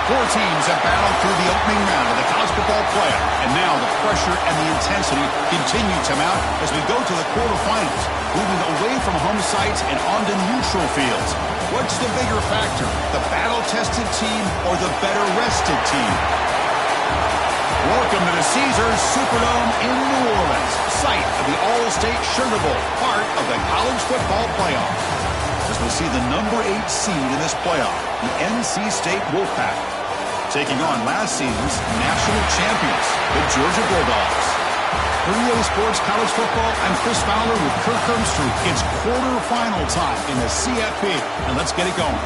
Four teams have battled through the opening round of the college football playoff, and now the pressure and the intensity continue to mount as we go to the quarterfinals, moving away from home sites and onto neutral fields. What's the bigger factor, the battle-tested team or the better-rested team? Welcome to the Caesars Superdome in New Orleans, site of the All-State Sugar Bowl, part of the college football playoff. As we see the number 8 seed in this playoff, the NC State Wolfpack, taking on last season's national champions, the Georgia Bulldogs. For EA Sports College Football, I'm Chris Fowler with Kirk Herbstreit. It's quarterfinal time in the CFP, and let's get it going.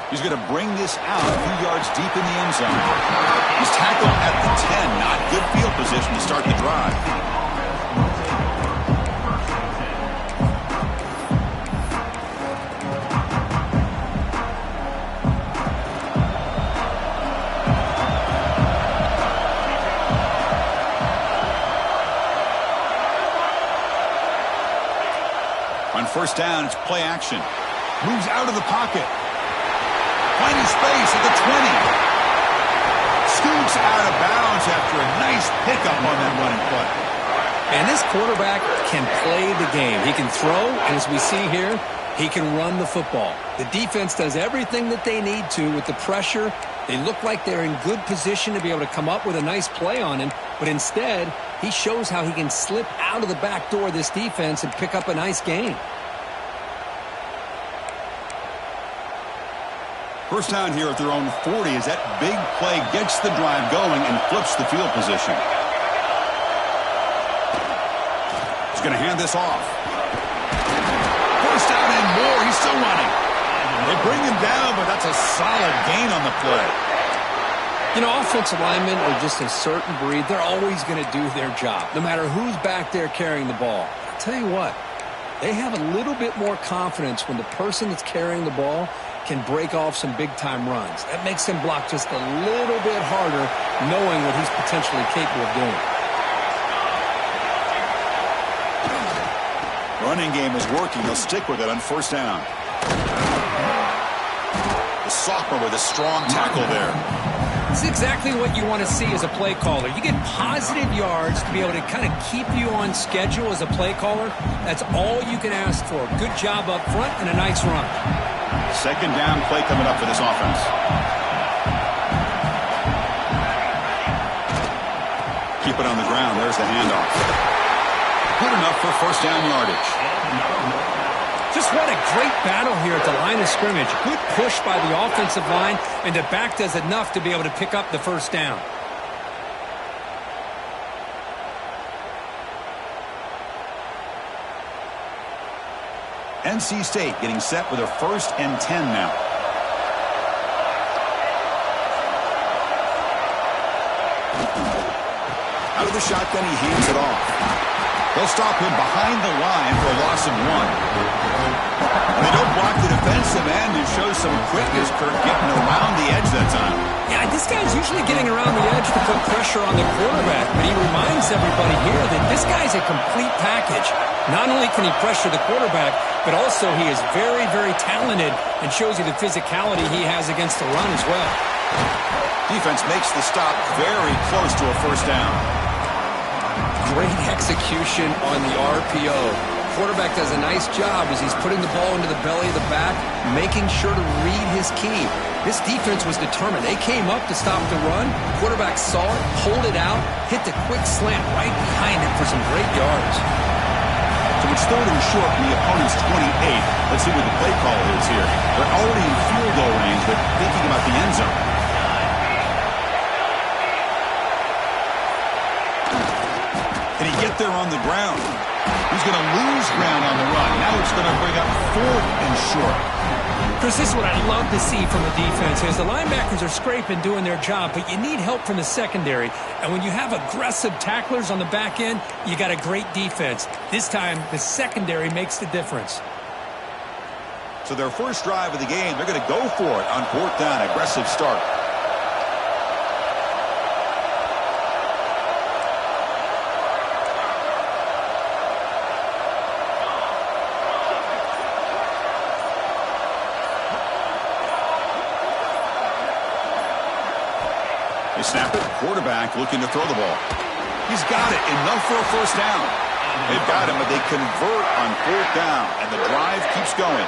He's going to bring this out a few yards deep in the end zone. He's tackled at the 10. Not good field position to start the drive. On first down, it's play action. Moves out of the pocket. Finding space at the 20. Scoots out of bounds after a nice pickup on that running play. And this quarterback can play the game. He can throw, and as we see here, he can run the football. The defense does everything that they need to with the pressure. They look like they're in good position to be able to come up with a nice play on him, but instead, he shows how he can slip out of the back door of this defense and pick up a nice gain. First down here at their own 40 as that big play gets the drive going and flips the field position. He's going to hand this off. First down and more. He's still running. They bring him down, but that's a solid gain on the play. You know, offensive linemen are just a certain breed. They're always going to do their job, no matter who's back there carrying the ball. I'll tell you what, they have a little bit more confidence when the person that's carrying the ball can break off some big-time runs. That makes him block just a little bit harder, knowing what he's potentially capable of doing. Running game is working. They'll stick with it on first down. The sophomore with a strong tackle there. This is exactly what you want to see as a play caller. You get positive yards to be able to kind of keep you on schedule as a play caller. That's all you can ask for. Good job up front and a nice run. Second down play coming up for this offense. Keep it on the ground. There's the handoff. Good enough for first down yardage. Just what a great battle here at the line of scrimmage. Good push by the offensive line, and the back does enough to be able to pick up the first down. NC State getting set with a 1st and 10 now. Out of the shotgun, he hands it off. They'll stop him behind the line for a loss of 1. And they don't block the defensive end, who shows some quickness, Kirk, getting around the edge that time. Yeah, this guy's usually getting around the edge to put pressure on the quarterback, but he reminds everybody here that this guy's a complete package. Not only can he pressure the quarterback, but also he is very, very talented and shows you the physicality he has against the run as well. Defense makes the stop very close to a first down. Great execution on the RPO. Quarterback does a nice job as he's putting the ball into the belly of the back, making sure to read his key. This defense was determined. They came up to stop the run. Quarterback saw it, pulled it out, hit the quick slant right behind it for some great yards. So we It's third and short from the opponent's 28. Let's see what the play call is here. They're already in field goal range, but thinking about the end zone. Can he get there on the ground? He's going to lose ground on the run. Now it's going to bring up fourth and short. Chris, this is what I love to see from the defense is the linebackers are scraping, doing their job, but you need help from the secondary. And when you have aggressive tacklers on the back end, you got a great defense. This time, the secondary makes the difference. So their first drive of the game, they're going to go for it on fourth down. Aggressive start. They snap it. Quarterback looking to throw the ball. He's got it. Enough for a first down. They've got him, but they convert on fourth down, and the drive keeps going.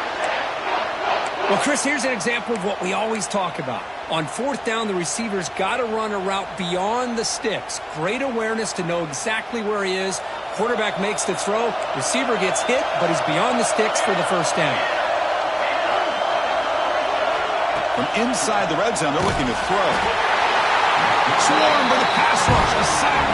Well, Chris, here's an example of what we always talk about. On fourth down, the receiver's got to run a route beyond the sticks. Great awareness to know exactly where he is. Quarterback makes the throw. Receiver gets hit, but he's beyond the sticks for the first down. From inside the red zone, they're looking to throw. Swarmed by the pass rush, a sack.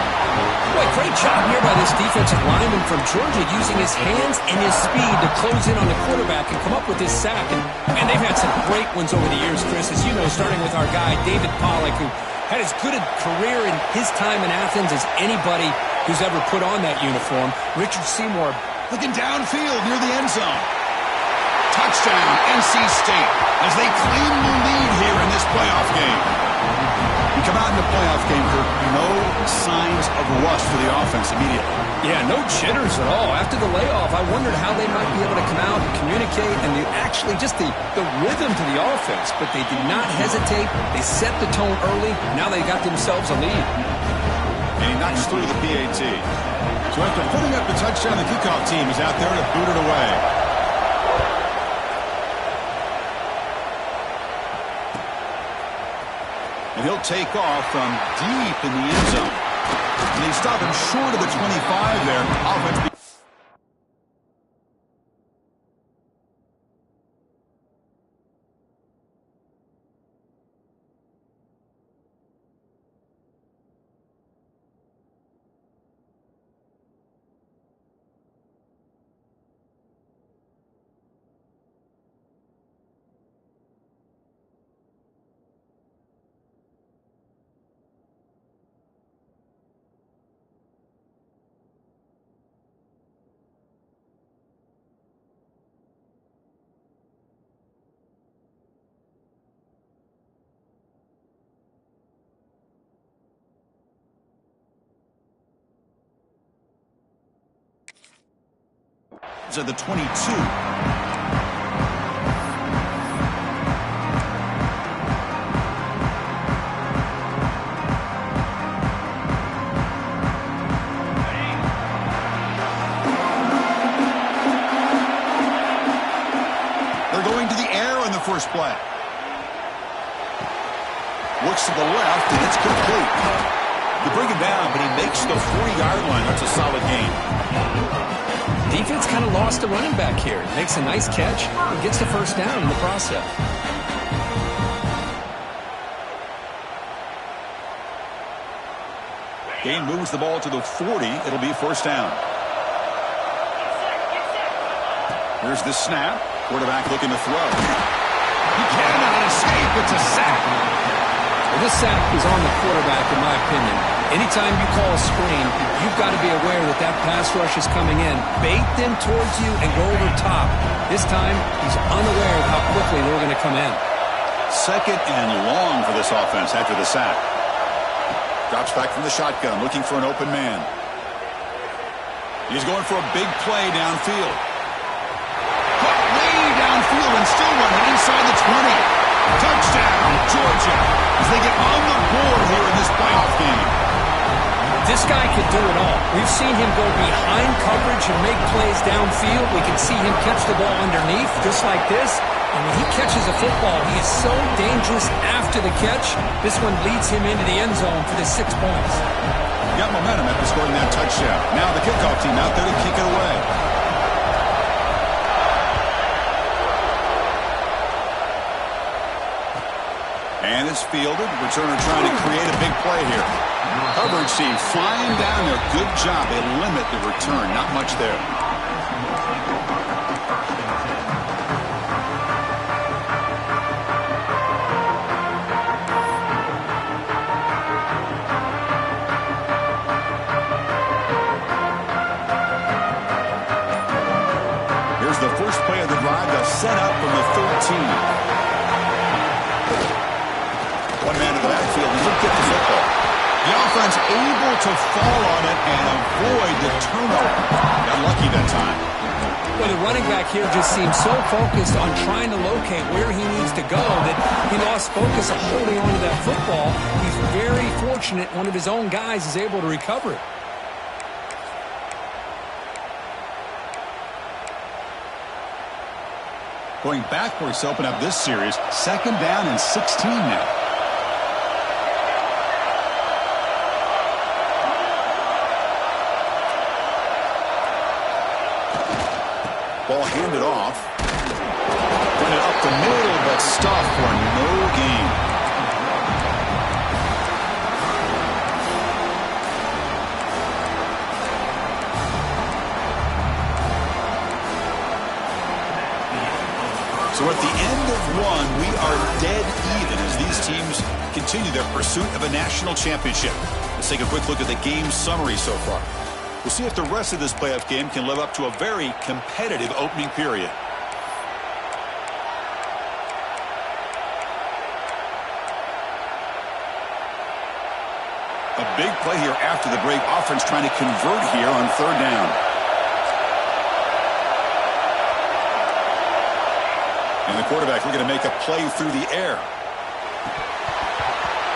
Boy, great job here by this defensive lineman from Georgia using his hands and his speed to close in on the quarterback and come up with this sack. And, man, they've had some great ones over the years, Chris, as you know, starting with our guy, David Pollack, who had as good a career in his time in Athens as anybody who's ever put on that uniform. Richard Seymour looking downfield near the end zone. Touchdown, NC State, as they claim the lead here in this playoff game. You come out in the playoff game for no signs of rust for the offense immediately. Yeah, no jitters at all. After the layoff, I wondered how they might be able to come out and communicate and actually just the rhythm to the offense. But they did not hesitate. They set the tone early. Now they got themselves a lead. And he knocks through the PAT. So after putting up the touchdown, the kickoff team is out there to boot it away. And he'll take off from deep in the end zone. And they stop him short of the 25 there. Offense. At the 22. They're going to the air on the first play. Looks to the left, and it's complete. You bring him down, but he makes the 40-yard line. That's a solid gain. Defense kind of lost a running back here. Makes a nice catch and gets the first down in the process. Gain moves the ball to the 40. It'll be first down. Here's the snap. Quarterback looking to throw. He cannot escape. It's a sack. Well, this sack is on the quarterback, in my opinion. Anytime you call a screen, you've got to be aware that that pass rush is coming in. Bait them towards you and go over top. This time, he's unaware of how quickly they're going to come in. Second and long for this offense after the sack. Drops back from the shotgun, looking for an open man. He's going for a big play downfield. Put way downfield and still running inside the 20. Touchdown, Georgia, as they get on the board here in this playoff game. This guy could do it all. We've seen him go behind coverage and make plays downfield. We can see him catch the ball underneath, just like this. And when he catches a football, he is so dangerous after the catch. This one leads him into the end zone for the 6 points. Got momentum after scoring that touchdown. Now the kickoff team out there to kick it away. fielded. Returner trying to create a big play here. Coverage team flying down there. Good job. They limit the return. Not much there. Here's the first play of the drive. They'll set up from the 13. One man to the backfield. He didn't get the football. The offense able to fall on it and avoid the turnover. Got lucky that time. Well, the running back here just seems so focused on trying to locate where he needs to go that he lost focus of holding on to that football. He's very fortunate one of his own guys is able to recover it. Going backwards to open up this series. 2nd down and 16 now. Ball handed off. Run it up the middle, but stuffed for no gain. So at the end of one, we are dead even as these teams continue their pursuit of a national championship. Let's take a quick look at the game summary so far. We'll see if the rest of this playoff game can live up to a very competitive opening period. A big play here after the break. Offense trying to convert here on 3rd down. And the quarterback looking to make a play through the air.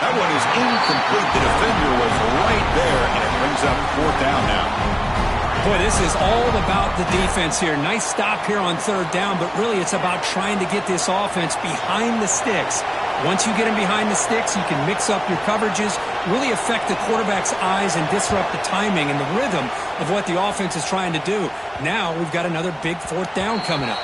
That one is incomplete. The defender was right there, and it brings up 4th down now. Boy, this is all about the defense here. Nice stop here on 3rd down, but really it's about trying to get this offense behind the sticks. Once you get him behind the sticks, you can mix up your coverages, really affect the quarterback's eyes and disrupt the timing and the rhythm of what the offense is trying to do. Now we've got another big 4th down coming up.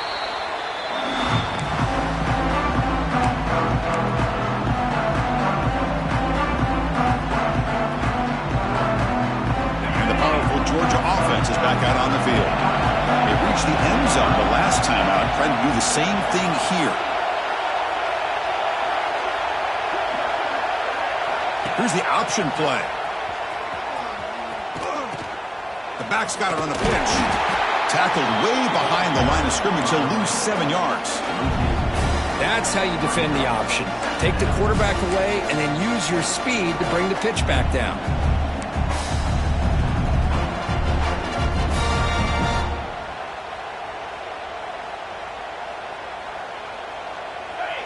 Georgia offense is back out on the field. They reached the end zone the last time out, trying to do the same thing here. Here's the option play. The back's got it on the pitch. Tackled way behind the line of scrimmage. He'll lose 7 yards. That's how you defend the option. Take the quarterback away and then use your speed to bring the pitch back down.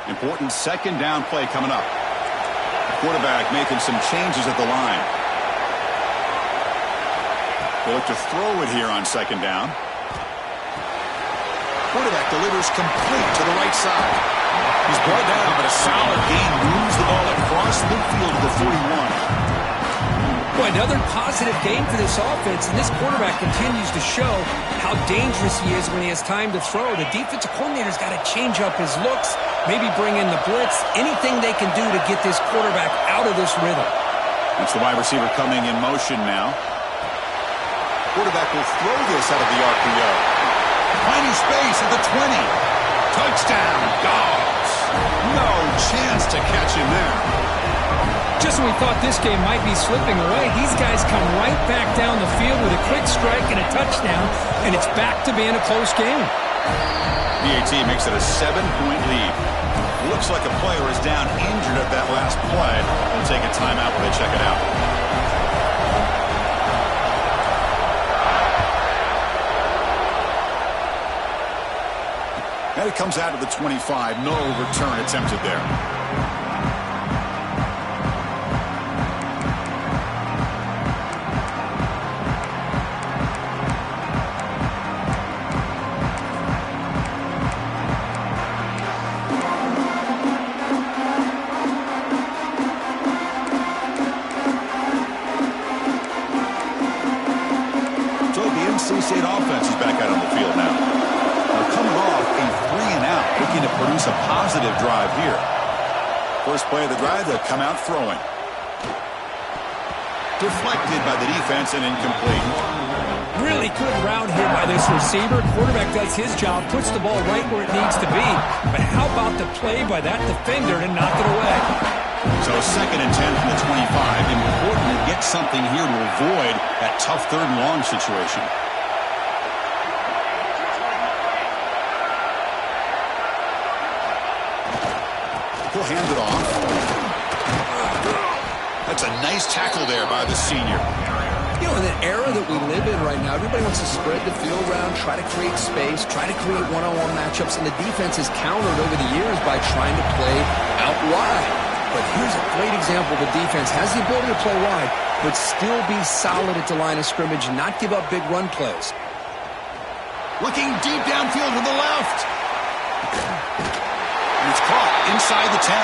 Important 2nd down play coming up. Quarterback making some changes at the line. They look to throw it here on 2nd down. Quarterback delivers complete to the right side. He's brought down, but a solid gain moves the ball across midfield to the 41. Boy, another positive game for this offense, and this quarterback continues to show how dangerous he is when he has time to throw. The defensive coordinator's got to change up his looks, maybe bring in the blitz, anything they can do to get this quarterback out of this rhythm. That's the wide receiver coming in motion now. Quarterback will throw this out of the RPO. Finding space at the 20. Touchdown, Dawgs. No chance to catch him there. Just when we thought this game might be slipping away, these guys come right back down the field with a quick strike and a touchdown, and it's back to being a close game. BAT makes it a 7-point lead. Looks like a player is down injured at that last play. They'll take a timeout while they check it out. And it comes out of the 25. No return attempted there. State offense is back out on the field now. They're coming off a 3-and-out, looking to produce a positive drive here. First play of the drive, they'll come out throwing. Deflected by the defense and incomplete. Really good route here by this receiver. Quarterback does his job, puts the ball right where it needs to be. But how about the play by that defender to knock it away? So 2nd and 10 from the 25. Important to get something here to avoid that tough 3rd and long situation. He'll hand it off. That's a nice tackle there by the senior. You know, in the era that we live in right now, everybody wants to spread the field around, try to create space, try to create one-on-one matchups, and the defense has countered over the years by trying to play out wide. But here's a great example. The defense has the ability to play wide, but still be solid at the line of scrimmage and not give up big run plays. Looking deep downfield to the left. And it's caught inside the 10.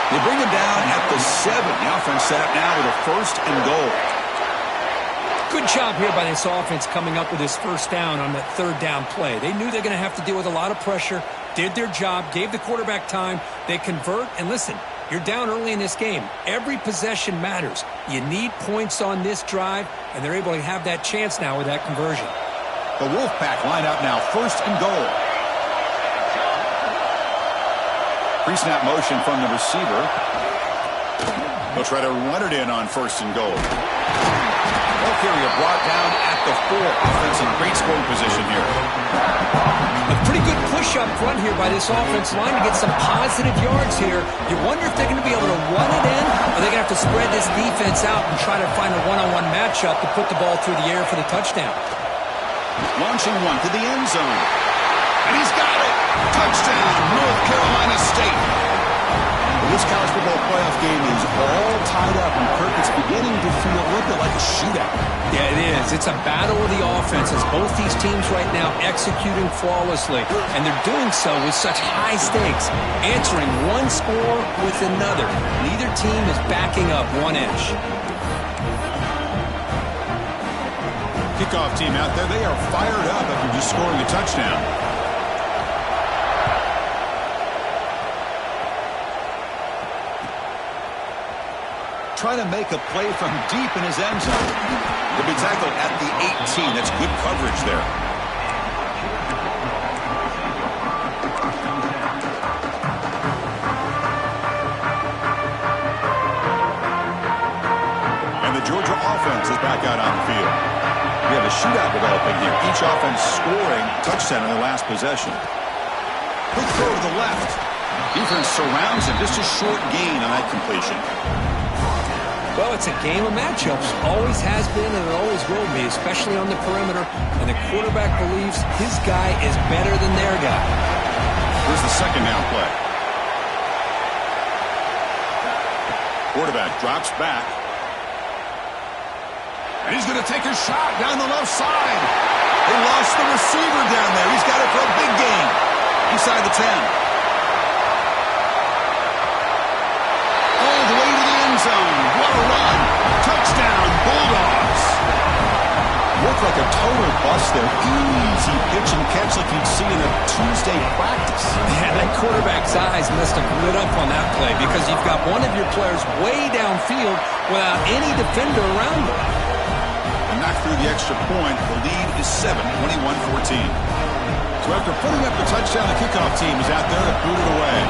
They bring him down at the 7. The offense set up now with a 1st and goal. Good job here by this offense coming up with his first down on that 3rd down play. They knew they're going to have to deal with a lot of pressure, did their job, gave the quarterback time. They convert, and listen, you're down early in this game. Every possession matters. You need points on this drive, and they're able to have that chance now with that conversion. The Wolfpack line up now, 1st and goal. Pre-snap motion from the receiver. They'll try to run it in on 1st and goal. Ball carrier brought down at the 4. Offense in great scoring position here. A pretty good push up front here by this offensive line to get some positive yards here. You wonder if they're going to be able to run it in, or they're going to have to spread this defense out and try to find a one-on-one matchup to put the ball through the air for the touchdown. Launching one to the end zone. And he's got it. Touchdown, North Carolina State. This college football playoff game is all tied up, and Kirk, it's beginning to feel a little bit like a shootout. Yeah, it is. It's a battle of the offenses. Both these teams right now executing flawlessly, and they're doing so with such high stakes, answering one score with another. Neither team is backing up 1 inch. Kickoff team out there, they are fired up after just scoring a touchdown. Trying to make a play from deep in his end zone. He'll be tackled at the 18. That's good coverage there. And the Georgia offense is back out on the field. We have a shootout developing here. Each offense scoring a touchdown in their last possession. Quick throw to the left. Defense surrounds him. Just a short gain on that completion. Well, it's a game of matchups. Always has been and it always will be, especially on the perimeter. And the quarterback believes his guy is better than their guy. Here's the 2nd down play. Quarterback drops back. And he's going to take a shot down the left side. They lost the receiver down there. He's got it for a big gain. Inside the 10. All the way to the end zone. What a run. Touchdown, Bulldogs. Looked like a total bust there. Easy pitch and catch like you'd see in a Tuesday practice. Yeah, that quarterback's eyes must have lit up on that play because you've got one of your players way downfield without any defender around him. And knocked through the extra point. The lead is 7, 21-14. So after putting up the touchdown, the kickoff team is out there to boot it away.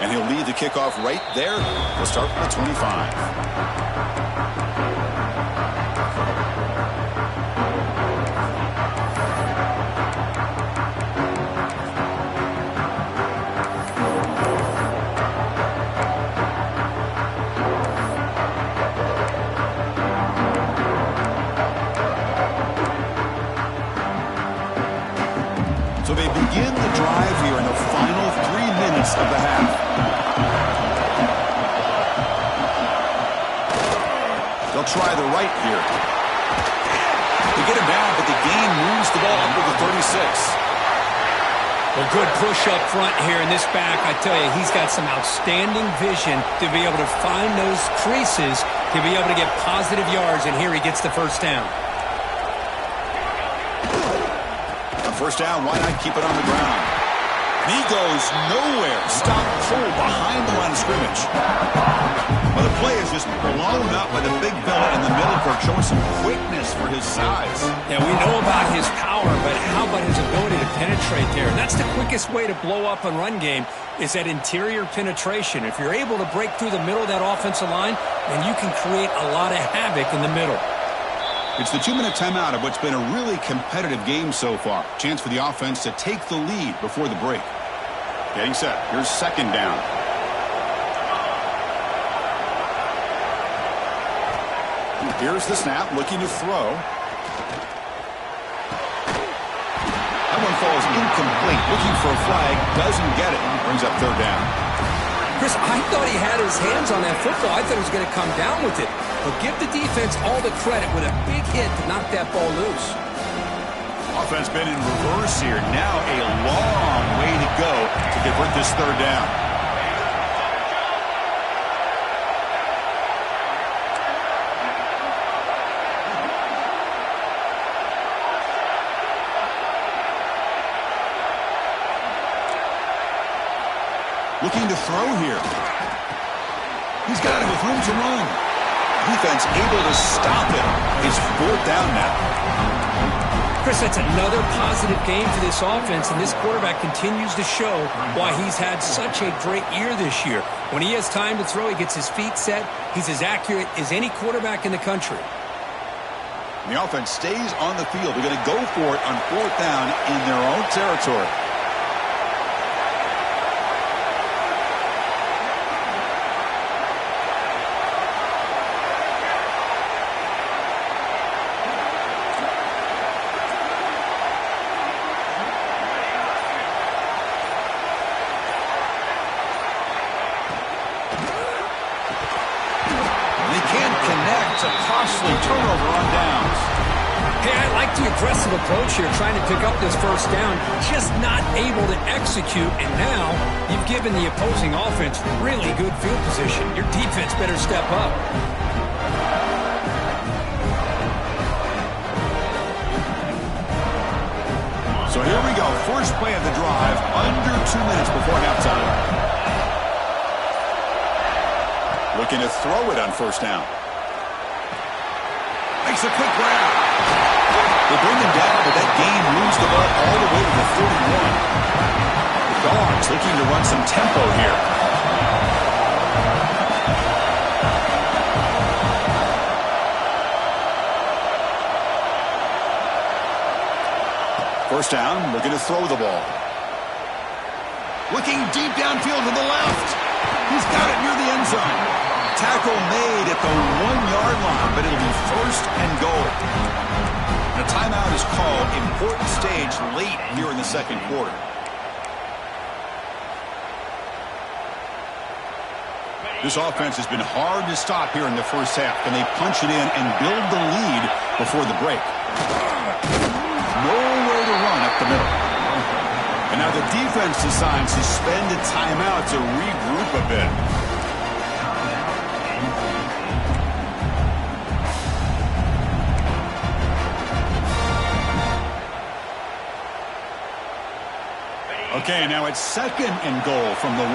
And he'll lead the kickoff right there. We'll start with the 25. So they begin the drive here in the final 3 minutes of the half. They'll try the right here. They get him down, but the gain moves the ball up to the 36. Well, good push up front here in this back. I tell you, he's got some outstanding vision to be able to find those creases, to be able to get positive yards, and here he gets the first down. first down, why not keep it on the ground? And he goes nowhere. Stop cold behind the line of scrimmage. Well, the play is just blown up by the big fella in the middle for showing some quickness for his size. Yeah, we know about his power, but how about his ability to penetrate there? And that's the quickest way to blow up a run game is that interior penetration. If you're able to break through the middle of that offensive line, then you can create a lot of havoc in the middle. It's the 2-minute timeout of what's been a really competitive game so far. Chance for the offense to take the lead before the break. Getting set. Here's second down. Here's the snap, looking to throw. That one falls incomplete. Looking for a flag, doesn't get it. Brings up third down. Chris, I thought he had his hands on that football. I thought he was going to come down with it. But give the defense all the credit with a big hit to knock that ball loose. Offense been in reverse here. Now a long way to go to convert this third down. Looking to throw here. He's got it with room to run. Defense able to stop it. It's fourth down now. Chris, that's another positive game for this offense, and this quarterback continues to show why he's had such a great year this year. When he has time to throw, he gets his feet set. He's as accurate as any quarterback in the country. The offense stays on the field. They're going to go for it on fourth down in their own territory. Turnover on downs. Hey, I like the aggressive approach here, trying to pick up this first down, just not able to execute, and now you've given the opposing offense really good field position. Your defense better step up. So here we go, first play of the drive, under 2 minutes before halftime. Looking to throw it on first down. Makes a quick grab. They bring him down, but that gain moves the ball all the way to the 31. The Dawgs looking to run some tempo here. First down, looking to throw the ball. Looking deep downfield to the left. He's got it near the end zone. Tackle made at the 1-yard line, but it'll be first and goal. A timeout is called. Important stage late here in the second quarter. This offense has been hard to stop here in the first half. Can they punch it in and build the lead before the break? Nowhere to run up the middle. And now the defense decides to spend a timeout to regroup a bit. Okay, now it's second and goal from the 1.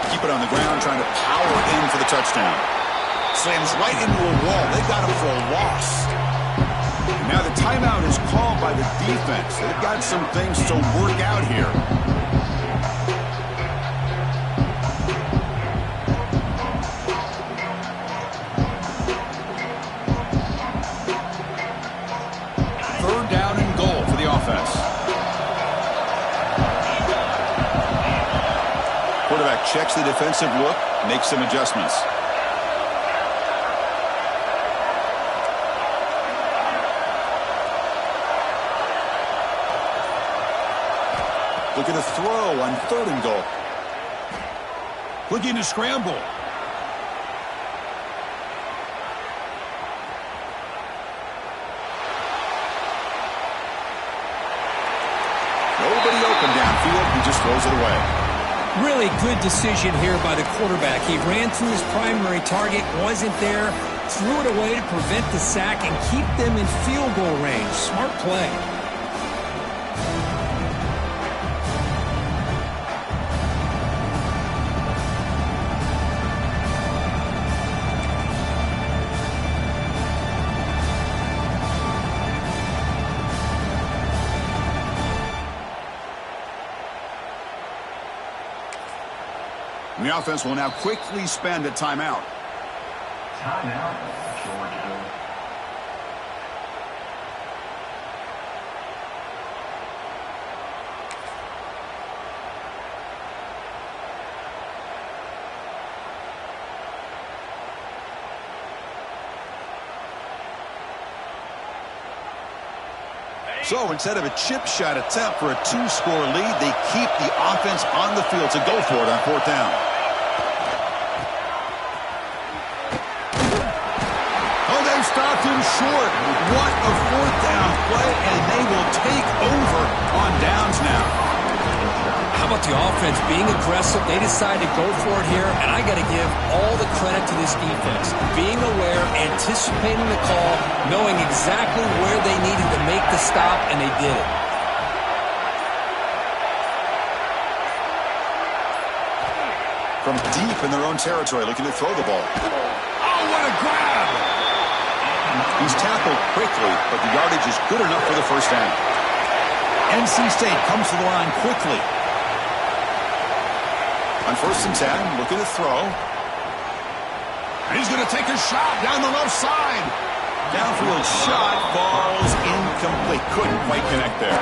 Keep it on the ground, trying to power in for the touchdown. Slams right into a wall. They got him for a loss. Now the timeout is called by the defense. They've got some things to work out here. Quarterback checks the defensive look, makes some adjustments. Looking to throw on third and goal. Looking to scramble. Nobody open downfield. He just throws it away. Really good decision here by the quarterback. He ran through his primary target, wasn't there. Threw it away to prevent the sack and keep them in field goal range. Smart play. The offense will now quickly spend a timeout. Timeout, Georgia. So instead of a chip shot attempt for a 2-score lead, they keep the offense on the field to go for it on 4th down. Oh, they stopped him short. What a 4th down play, and they will take over on downs now. How about the offense being aggressive? They decide to go for it here, and I got to give all the credit to this defense. Being aware, anticipating the call, knowing exactly where they needed to make the stop, and they did it. From deep in their own territory, looking to throw the ball. Oh, what a grab! He's tackled quickly, but the yardage is good enough for the first down. NC State comes to the line quickly. On 1st and 10, looking to throw. And he's going to take a shot down the left side. Downfield shot falls incomplete. Couldn't quite connect there.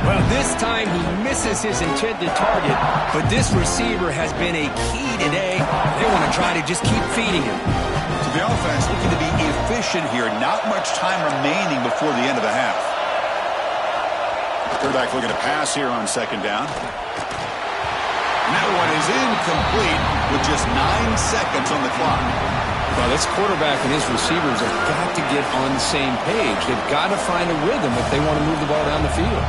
Well, this time he misses his intended target, but this receiver has been a key today. They want to try to just keep feeding him. So the offense looking to be efficient here. Not much time remaining before the end of the half. Quarterback looking to pass here on 2nd down. And that one is incomplete with just 9 seconds on the clock. Well, this quarterback and his receivers have got to get on the same page. They've got to find a rhythm if they want to move the ball down the field.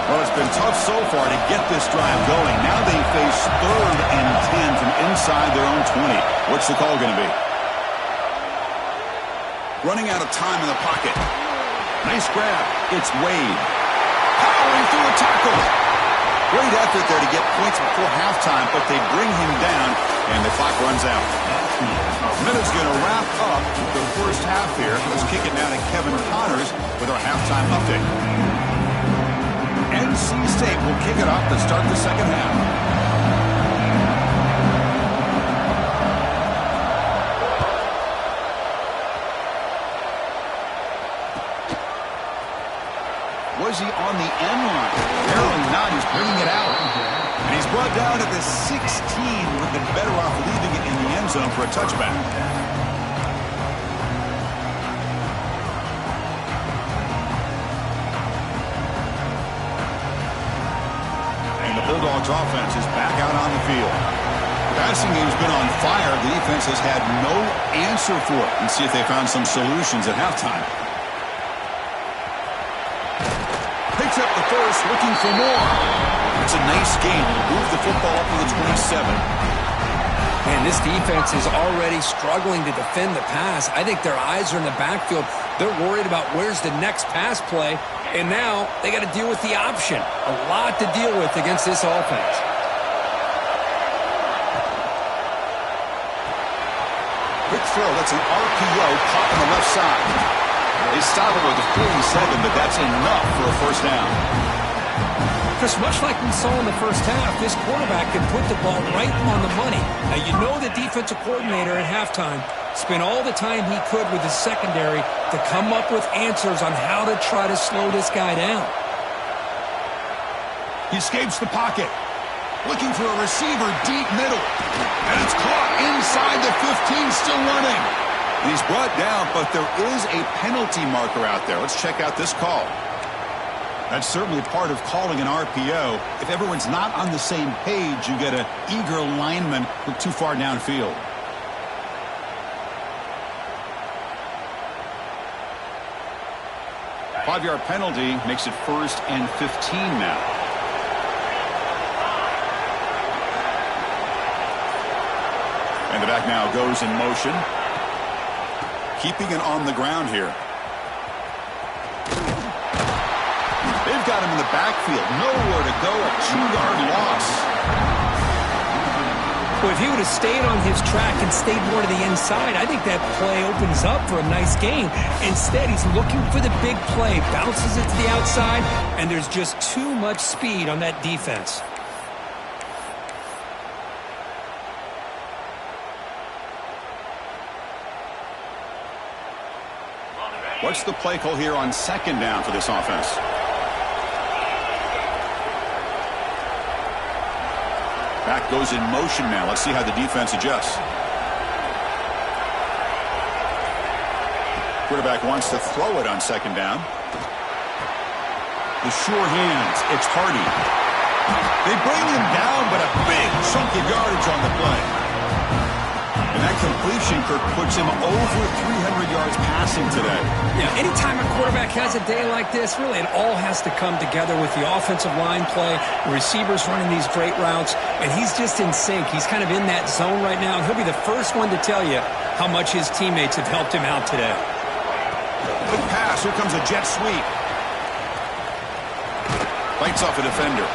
Well, it's been tough so far to get this drive going. Now they face 3rd and 10 from inside their own 20. What's the call going to be? Running out of time in the pocket. Nice grab. It's Wade. Powering through a tackle. Great effort there to get points before halftime, but they bring him down, and the clock runs out. Minute's going to wrap up the first half here. Let's kick it now to Kevin Connors with our halftime update. NC State will kick it off to start the second half. Was he on the end line? Apparently not. He's bringing it out. And he's brought down at the 16. Would have been better off leaving it in the end zone for a touchback. And the Bulldogs offense is back out on the field. The passing game's been on fire. The defense has had no answer for it. Let's see if they found some solutions at halftime. Picks up the first, looking for more. It's a nice game. Move the football up to the 27. Man, this defense is already struggling to defend the pass. I think their eyes are in the backfield. They're worried about where's the next pass play, and now they got to deal with the option. A lot to deal with against this offense. Quick throw. That's an RPO caught on the left side. They stop it with a 47, but that's enough for a first down. Chris, much like we saw in the first half, this quarterback can put the ball right on the money. Now, you know the defensive coordinator at halftime spent all the time he could with his secondary to come up with answers on how to try to slow this guy down. He escapes the pocket. Looking for a receiver deep middle. And it's caught inside the 15, still running. And he's brought down, but there is a penalty marker out there. Let's check out this call. That's certainly part of calling an RPO. If everyone's not on the same page, you get an eager lineman look too far downfield. Five-yard penalty makes it 1st and 15 now. And the back now goes in motion. keeping it on the ground here. They've got him in the backfield. Nowhere to go. A 2-yard loss. Well, if he would have stayed on his track and stayed more to the inside, I think that play opens up for a nice gain. Instead, he's looking for the big play, bounces it to the outside, and there's just too much speed on that defense. What's the play call here on 2nd down for this offense? Back goes in motion now. Let's see how the defense adjusts. Quarterback wants to throw it on 2nd down. The sure hands. It's Hardy. They bring him down, but a big chunk of yardage on the play. And that completion, Kirk, puts him over 300 yards passing today. Yeah, anytime a quarterback has a day like this, really it all has to come together with the offensive line play, the receivers running these great routes, and he's just in sync. He's kind of in that zone right now, and he'll be the first one to tell you how much his teammates have helped him out today. Good pass. Here comes a jet sweep. Bites off a defender.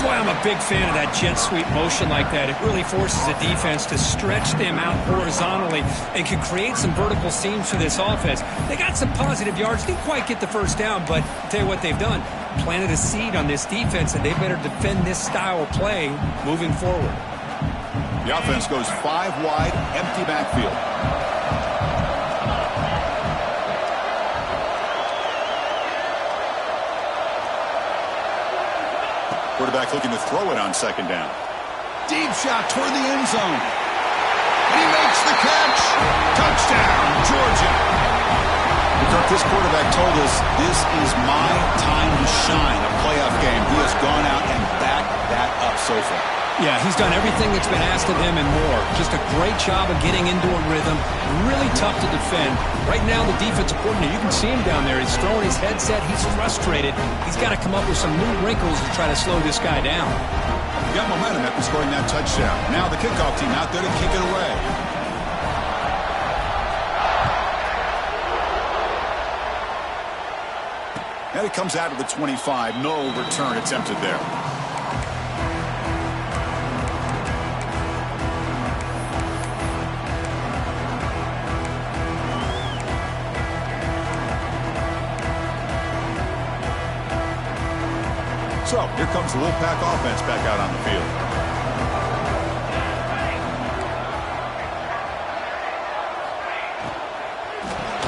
Boy, I'm a big fan of that jet sweep motion like that. It really forces a defense to stretch them out horizontally and can create some vertical seams for this offense. They got some positive yards. Didn't quite get the first down, but I'll tell you what they've done. Planted a seed on this defense, and they better defend this style of play moving forward. The offense goes 5 wide, empty backfield. Quarterback looking to throw it on 2nd down. Deep shot toward the end zone. And he makes the catch. Touchdown, Georgia. Kirk, this quarterback told us this is my time to shine, a playoff game. He has gone out and backed that up so far. Yeah, he's done everything that's been asked of him and more. Just a great job of getting into a rhythm. Really tough to defend. Right now, the defensive coordinator, you can see him down there. He's throwing his headset. He's frustrated. He's got to come up with some new wrinkles to try to slow this guy down. He got momentum after scoring that touchdown. Now the kickoff team out there to kick it away. And it comes out of the 25. No return attempted there. So, here comes the Wolfpack offense back out on the field.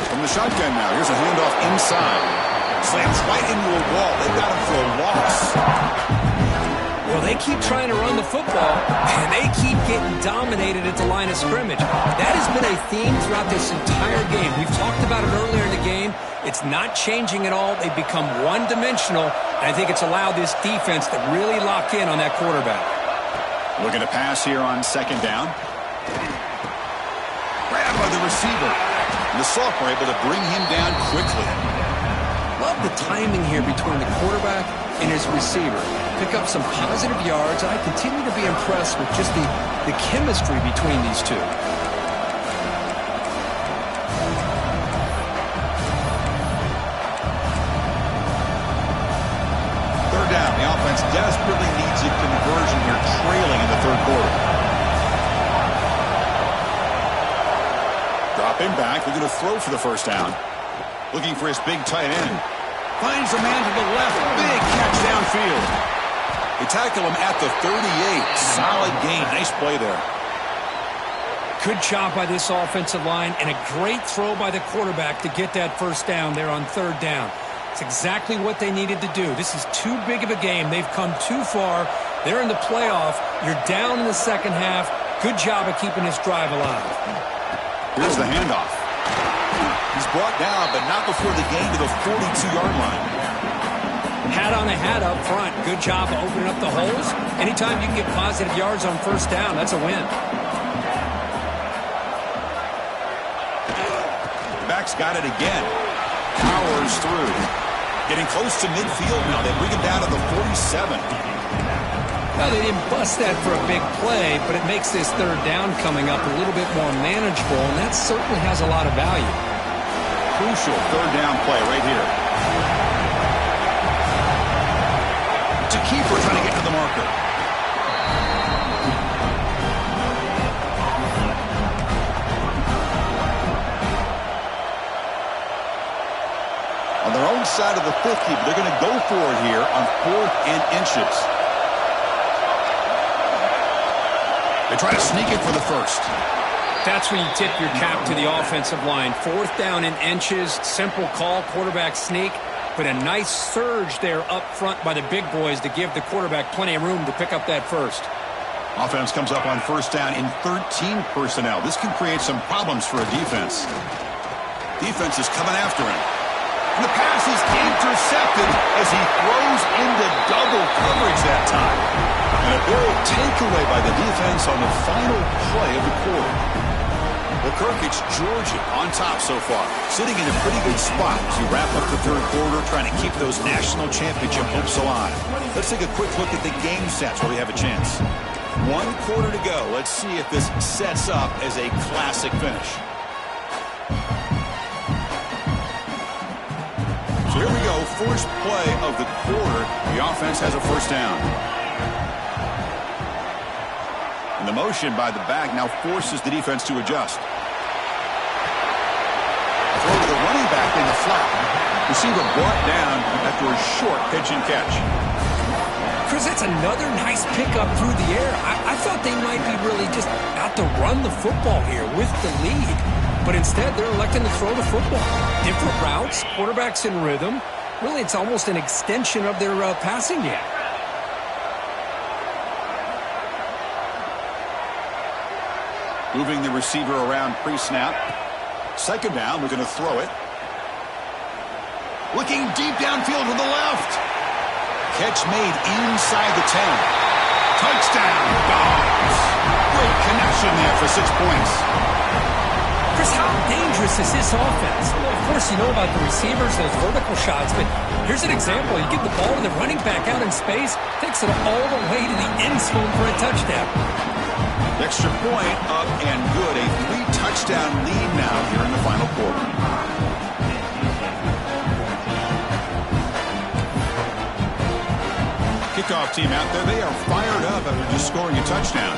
From the shotgun now, here's a handoff inside. Slams right into a wall. They've got him for a loss. Well, they keep trying to run the football, and they keep getting dominated at the line of scrimmage. That has been a theme throughout this entire game. We've talked about it earlier in the game. It's not changing at all. They've become one-dimensional, and I think it's allowed this defense to really lock in on that quarterback. Looking to pass here on 2nd down. Grabbed by the receiver. And the sophomore able to bring him down quickly. Love the timing here between the quarterback and his receiver. Pick up some positive yards. I continue to be impressed with just the chemistry between these two. Down. The offense desperately needs a conversion here, trailing in the 3rd quarter. Dropping back, looking to throw for the 1st down. Looking for his big tight end. Finds a man to the left. Big catch downfield. They tackle him at the 38. Solid gain. Nice play there. Good job by this offensive line, and a great throw by the quarterback to get that 1st down there on 3rd down. It's exactly what they needed to do. This is too big of a game. They've come too far. They're in the playoff. You're down in the 2nd half. Good job of keeping this drive alive. Here's the handoff. He's brought down, but not before the gain to the 42-yard line. Hat on a hat up front. Good job of opening up the holes. Anytime you can get positive yards on 1st down, that's a win. Back's got it again. Powers through. Getting close to midfield now. They bring him down to the 47. Well, they didn't bust that for a big play, but it makes this third down coming up a little bit more manageable, and that certainly has a lot of value. Crucial third down play right here. It's a keeper trying to get to the marker. On their own side of the 50, but they're going to go for it here on 4th and inches. They try to sneak it for the first. That's when you tip your cap to the offensive line. 4th down in inches, simple call, quarterback sneak, but a nice surge there up front by the big boys to give the quarterback plenty of room to pick up that first. Offense comes up on first down in 13 personnel. This can create some problems for a defense. Defense is coming after him. And the pass is intercepted as he throws into double coverage that time. And a big takeaway by the defense on the final play of the quarter. Well, Kirk, it's Georgia on top so far, sitting in a pretty good spot as you wrap up the third quarter, trying to keep those national championship hopes alive. Let's take a quick look at the game sets where we have a chance. 1 quarter to go. Let's see if this sets up as a classic finish. So here we go, first play of the quarter. The offense has a first down. And the motion by the back now forces the defense to adjust. A throw to the running back in the flat. Receiver brought down after a short pitch and catch. Chris, that's another nice pickup through the air. I thought they might be really just out to run the football here with the lead. But instead, they're electing to throw the football. Different routes, quarterbacks in rhythm. Really, it's almost an extension of their passing game. Moving the receiver around pre-snap. Second down, we're going to throw it. Looking deep downfield to the left. Catch made inside the 10. Touchdown, Dawgs. Great connection there for 6 points. Chris, how dangerous is this offense? Well, of course, you know about the receivers, those vertical shots, but here's an example. You get the ball to the running back out in space, takes it all the way to the end zone for a touchdown. Extra point up and good. A 3-touchdown lead now here in the final quarter. Kickoff team out there. They are fired up after just scoring a touchdown.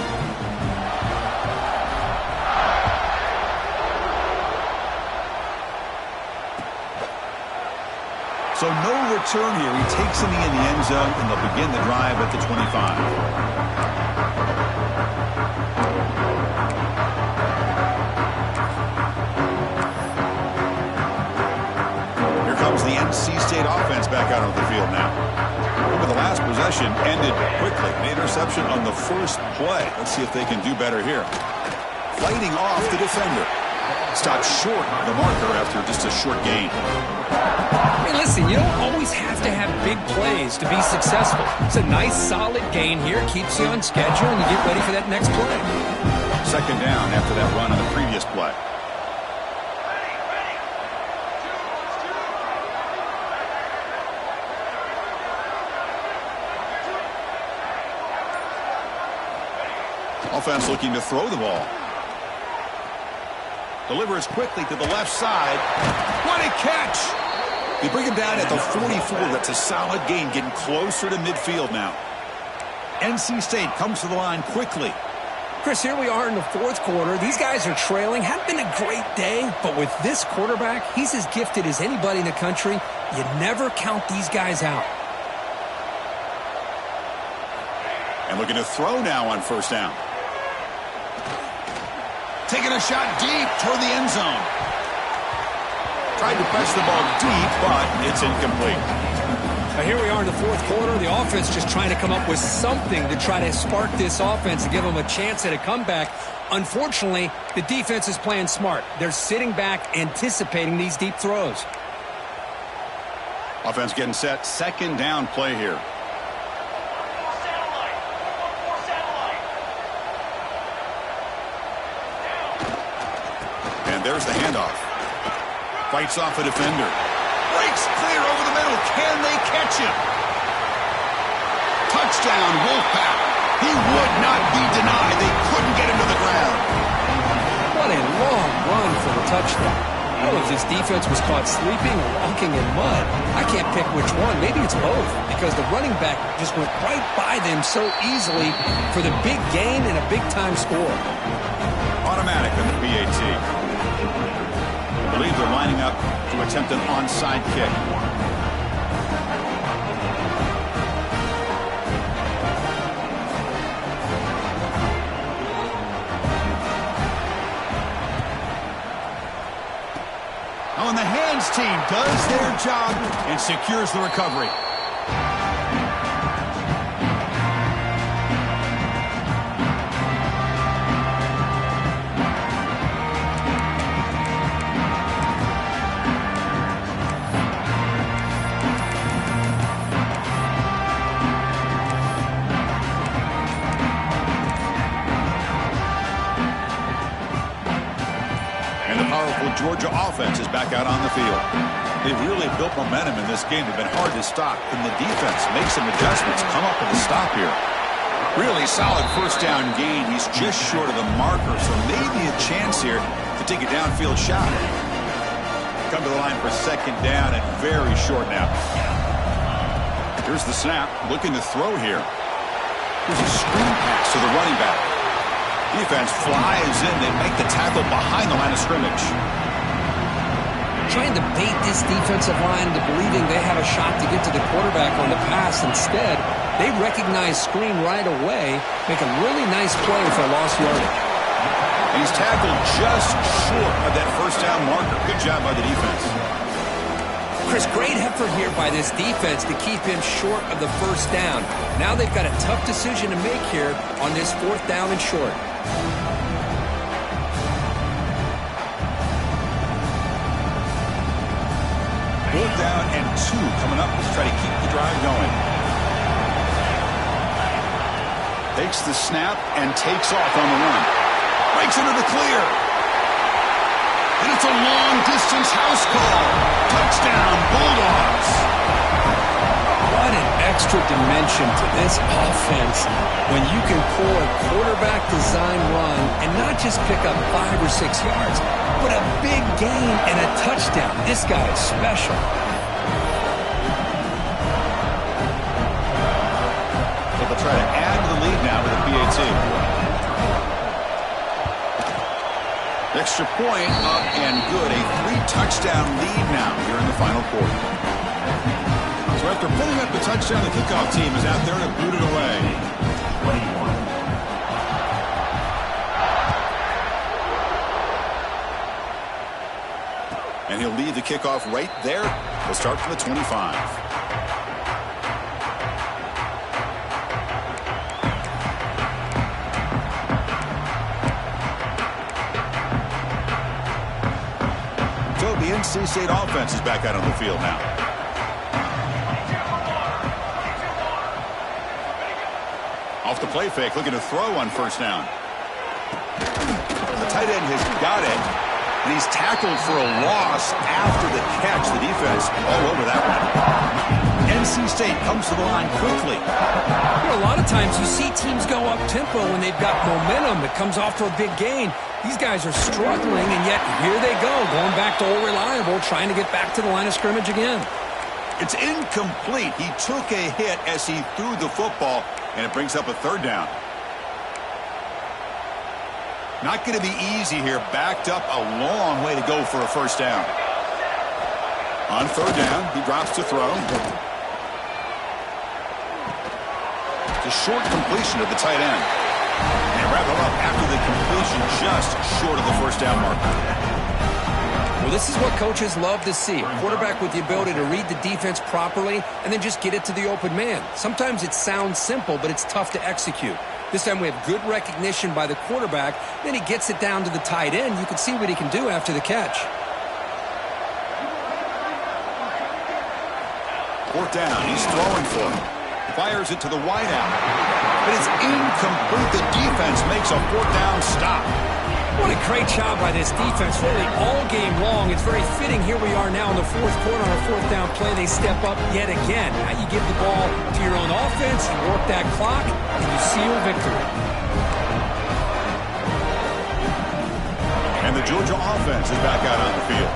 So no return here. He takes him in the end zone, and they'll begin the drive at the 25. Here comes the NC State offense back out on the field now. Remember, the last possession ended quickly. An interception on the first play. Let's see if they can do better here. Fighting off the defender. Stopped short of the marker after just a short gain. Hey, listen, you don't always have to have big plays to be successful. It's a nice, solid gain here. Keeps you on schedule, and you get ready for that next play. Second down after that run on the previous play. Offense looking to throw the ball. Delivers quickly to the left side. What a catch! You bring him down at the 44. That's a solid gain, getting closer to midfield now. NC State comes to the line quickly. Chris, here we are in the fourth quarter. These guys are trailing. Hadn't been a great day, but with this quarterback, he's as gifted as anybody in the country. You never count these guys out. And looking to throw now on first down. Taking a shot deep toward the end zone. Tried to press the ball deep, but it's incomplete. Now here we are in the fourth quarter. The offense just trying to come up with something to try to spark this offense and give them a chance at a comeback. Unfortunately, the defense is playing smart. They're sitting back, anticipating these deep throws. Offense getting set. Second down play here. And there's the handoff. Fights off a defender. Breaks clear over the middle. Can they catch him? Touchdown, Wolfpack. He would not be denied. They couldn't get him to the ground. What a long run for the touchdown. I don't know if this defense was caught sleeping or walking in mud. I can't pick which one. Maybe it's both, because the running back just went right by them so easily for the big gain and a big-time score. Automatic on the PAT. I believe they're lining up to attempt an onside kick. Oh, and the hands team does their job and secures the recovery. Georgia offense is back out on the field. They've really built momentum in this game. They've been hard to stop. And the defense makes some adjustments, come up with a stop here. Really solid first down gain. He's just short of the marker, so maybe a chance here to take a downfield shot. Come to the line for second down and very short now. Here's the snap, looking to throw here. Here's a screen pass to the running back. Defense flies in. They make the tackle behind the line of scrimmage. Trying to bait this defensive line into believing they have a shot to get to the quarterback on the pass. Instead, they recognize screen right away, make a really nice play for a lost yardage. He's tackled just short of that first down marker. Good job by the defense. Chris, great effort here by this defense to keep him short of the first down. Now they've got a tough decision to make here on this fourth down and short. Fourth down and 2 coming up. Let's try to keep the drive going. Takes the snap and takes off on the run. Breaks into the clear. And it's a long-distance house call. Touchdown, Bulldogs. What an extra dimension to this offense when you can pull a quarterback design run and not just pick up 5 or 6 yards, but a big gain and a touchdown. This guy is special. So they'll try to add to the lead now with the PAT. Extra point up and good. A 3-touchdown lead now here in the final quarter. So after putting up the touchdown, the kickoff team is out there to boot it away. 21. And he'll lead the kickoff right there. He'll start from the 25. So the NC State offense is back out on the field now. Off the play fake, looking to throw on first down. The tight end has got it, and he's tackled for a loss after the catch. The defense all over that one. NC State comes to the line quickly. You know, a lot of times you see teams go up-tempo when they've got momentum. It comes off to a big gain. These guys are struggling, and yet here they go, going back to old reliable, trying to get back to the line of scrimmage again. It's incomplete. He took a hit as he threw the football, and it brings up a third down. Not going to be easy here. Backed up a long way to go for a first down. On third down, he drops to throw. It's a short completion of the tight end. And wrap it up after the completion just short of the first down marker. Well, this is what coaches love to see. A quarterback with the ability to read the defense properly and then just get it to the open man. Sometimes it sounds simple, but it's tough to execute. This time we have good recognition by the quarterback. Then he gets it down to the tight end. You can see what he can do after the catch. Fourth down. He's throwing for it. Fires it to the wideout. But it's incomplete. The defense makes a fourth down stop. What a great job by this defense, really all game long. It's very fitting. Here we are now in the fourth quarter on a fourth down play. They step up yet again. Now you give the ball to your own offense, you work that clock, and you seal victory. And the Georgia offense is back out on the field.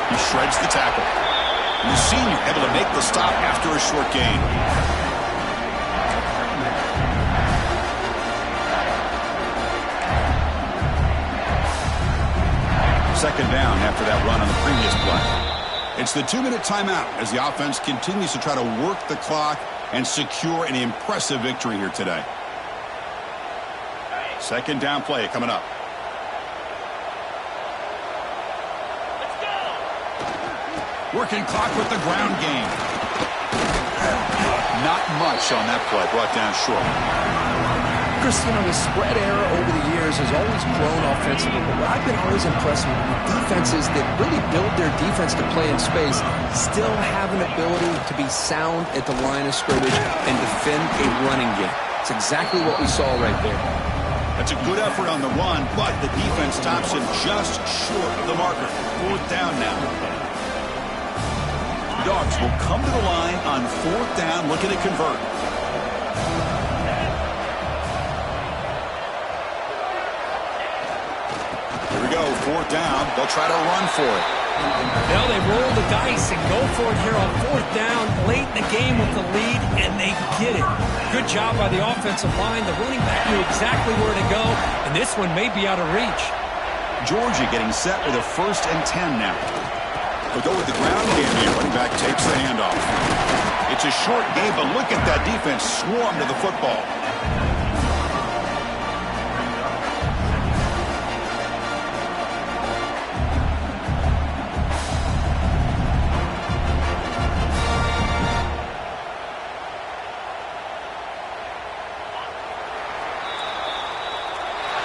He shreds the tackle. And the senior able to make the stop after a short gain. Second down after that run on the previous play. It's the 2-minute timeout as the offense continues to try to work the clock and secure an impressive victory here today. Second down play coming up. Working clock with the ground game. Not much on that play, brought down short. Chris, you know, the spread era over the years has always grown offensively, but what I've been always impressed with defenses that really build their defense to play in space still have an ability to be sound at the line of scrimmage and defend a running game. It's exactly what we saw right there. That's a good effort on the run, but the defense stops him just short of the marker. Fourth down now. Dawgs will come to the line on fourth down, looking to convert. Here we go, fourth down. They'll try to run for it. Now they roll the dice and go for it here on fourth down, late in the game with the lead, and they get it. Good job by the offensive line. The running back knew exactly where to go, and this one may be out of reach. Georgia getting set with a 1st and 10 now. They'll go with the ground game here. Running back takes the handoff. It's a short game, but look at that defense swarm to the football.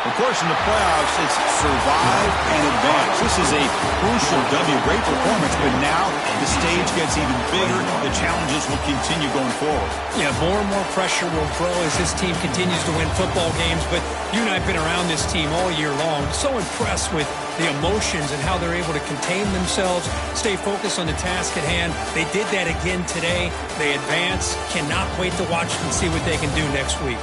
Of course, in the playoffs, it's survive and advance. This is a crucial W. Great performance, but now the stage gets even bigger. The challenges will continue going forward. Yeah, more and more pressure will grow as this team continues to win football games, but you and I have been around this team all year long. So impressed with the emotions and how they're able to contain themselves, stay focused on the task at hand. They did that again today. They advance. Cannot wait to watch and see what they can do next week.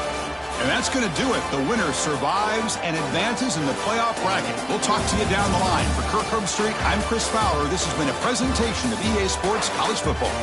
And that's going to do it. The winner survives and advances in the playoff bracket. We'll talk to you down the line. For Kirk Herbstreit, I'm Chris Fowler. This has been a presentation of EA Sports College Football.